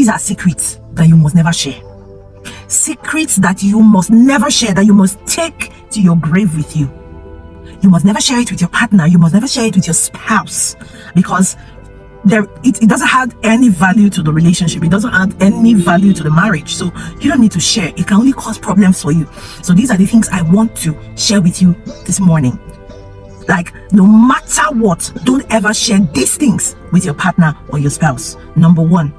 These are secrets that you must never share. Secrets that you must never share, that you must take to your grave with you. You must never share it with your partner. You must never share it with your spouse, because it doesn't add any value to the relationship. It doesn't add any value to the marriage. So you don't need to share. It can only cause problems for you. So these are the things I want to share with you this morning. Like, no matter what, don't ever share these things with your partner or your spouse. Number one,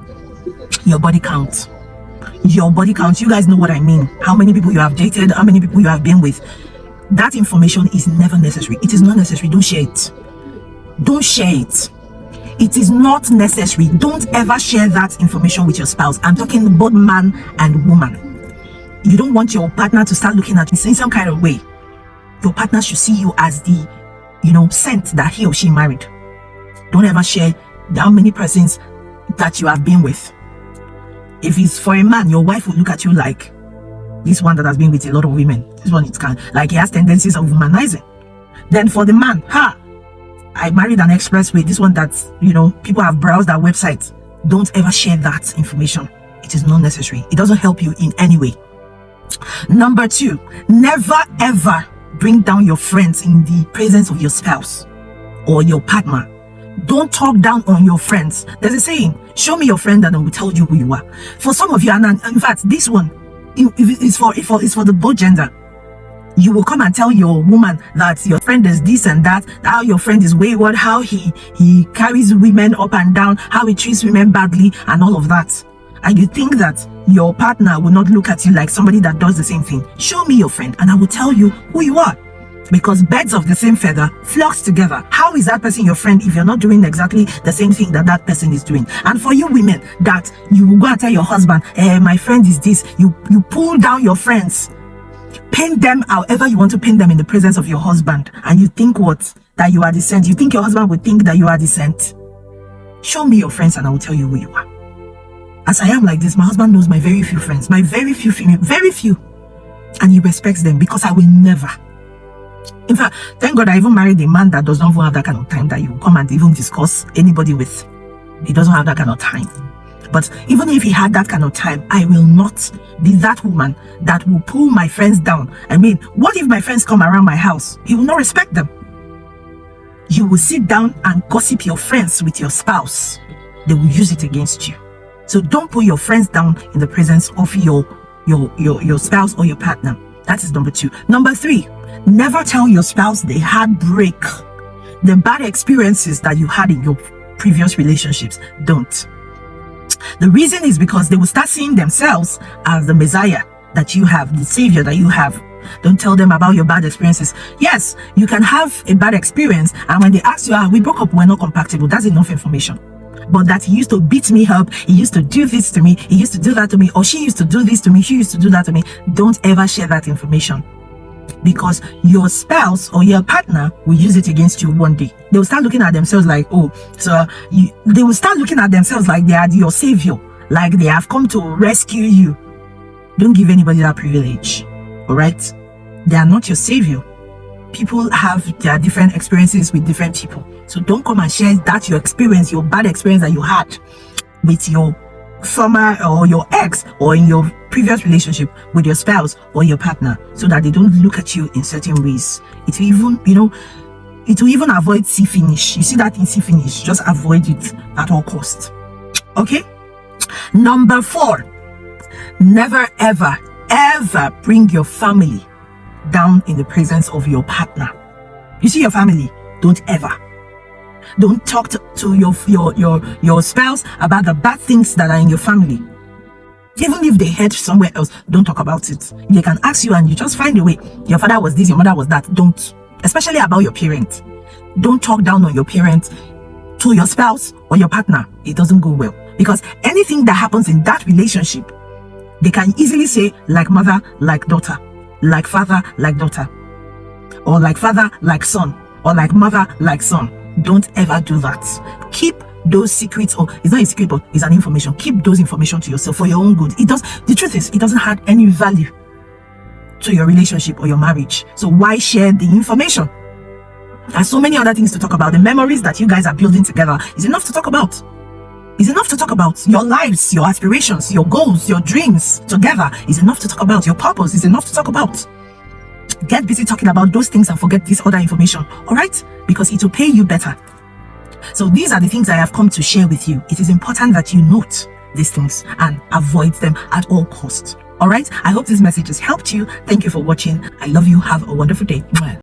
your body count. Your body count. You guys know what I mean. How many people you have dated, how many people you have been with. That information is never necessary. It is not necessary. Don't share it. Don't share it. It is not necessary. Don't ever share that information with your spouse. I'm talking both man and woman. You don't want your partner to start looking at you in some kind of way. Your partner should see you as the, scent that he or she married. Don't ever share how many persons that you have been with. If it's for a man, your wife will look at you like this one that has been with a lot of women. This one, he has tendencies of womanizing. Then for the man, I married an expressway. This one that, people have browsed our website. Don't ever share that information. It is not necessary. It doesn't help you in any way. Number two, never ever bring down your friends in the presence of your spouse or your partner. Don't talk down on your friends. There's a saying, show me your friend and I will tell you who you are. For some of you, and in fact, this one, it's for the both gender. You will come and tell your woman that your friend is this and that, how your friend is wayward, how he carries women up and down, how he treats women badly, and all of that. And you think that your partner will not look at you like somebody that does the same thing. Show me your friend and I will tell you who you are. Because birds of the same feather flocks together. How is that person your friend if you're not doing exactly the same thing that person is doing? And for you women, that you will go and tell your husband, my friend is this. You pull down your friends. Paint them however you want to paint them in the presence of your husband. And you think what? That you are the saint. You think your husband would think that you are the saint. Show me your friends and I will tell you who you are. As I am like this, my husband knows my very few friends. My very few female, very few. And he respects them because I will never. In fact, thank God I even married a man that does not even have that kind of time that you come and even discuss anybody with. He doesn't have that kind of time. But even if he had that kind of time, I will not be that woman that will pull my friends down. I mean, what if my friends come around my house? He will not respect them. You will sit down and gossip your friends with your spouse. They will use it against you. So don't put your friends down in the presence of your spouse or your partner. That is number two. Number three, never tell your spouse the heartbreak, the bad experiences that you had in your previous relationships. Don't. The reason is because they will start seeing themselves as the Messiah that you have, the Savior that you have. Don't tell them about your bad experiences. Yes, you can have a bad experience, and when they ask you, we broke up, we're not compatible, that's enough information. But that he used to beat me up, he used to do this to me, he used to do that to me, or she used to do this to me, she used to do that to me. Don't ever share that information, because your spouse or your partner will use it against you one day. They will start looking at themselves like, they will start looking at themselves like they are your savior, like they have come to rescue you. Don't give anybody that privilege. All right? They are not your savior. People have their different experiences with different people. So don't come and share that your experience, your bad experience that you had with your former or your ex or in your previous relationship with your spouse or your partner, so that they don't look at you in certain ways. It will even, it will even avoid see finish. You see that in see finish, just avoid it at all costs. Okay? Number 4, never ever bring your family down in the presence of your partner. You see your family, don't talk to your spouse about the bad things that are in your family. Even if they head somewhere else, don't talk about it. They can ask you and you just find a way. Your father was this, your mother was that. Don't. Especially about your parent. Don't talk down on your parent to your spouse or your partner. It doesn't go well. Because anything that happens in that relationship, they can easily say, like mother, like daughter, like father, like daughter, or like father, like son, or like mother, like son. Don't ever do that. Keep those secrets, or it's not a secret, but it's an information. Keep those information to yourself for your own good. The truth is, it doesn't add any value to your relationship or your marriage. So why share the information? There's so many other things to talk about. The memories that you guys are building together is enough to talk about. It's enough to talk about your lives, your aspirations, your goals, your dreams together. It's enough to talk about your purpose. It's enough to talk about. Get busy talking about those things and forget this other information, all right? Because it will pay you better. So these are the things I have come to share with you. It is important that you note these things and avoid them at all costs. All right? I hope this message has helped you. Thank you for watching. I love you. Have a wonderful day.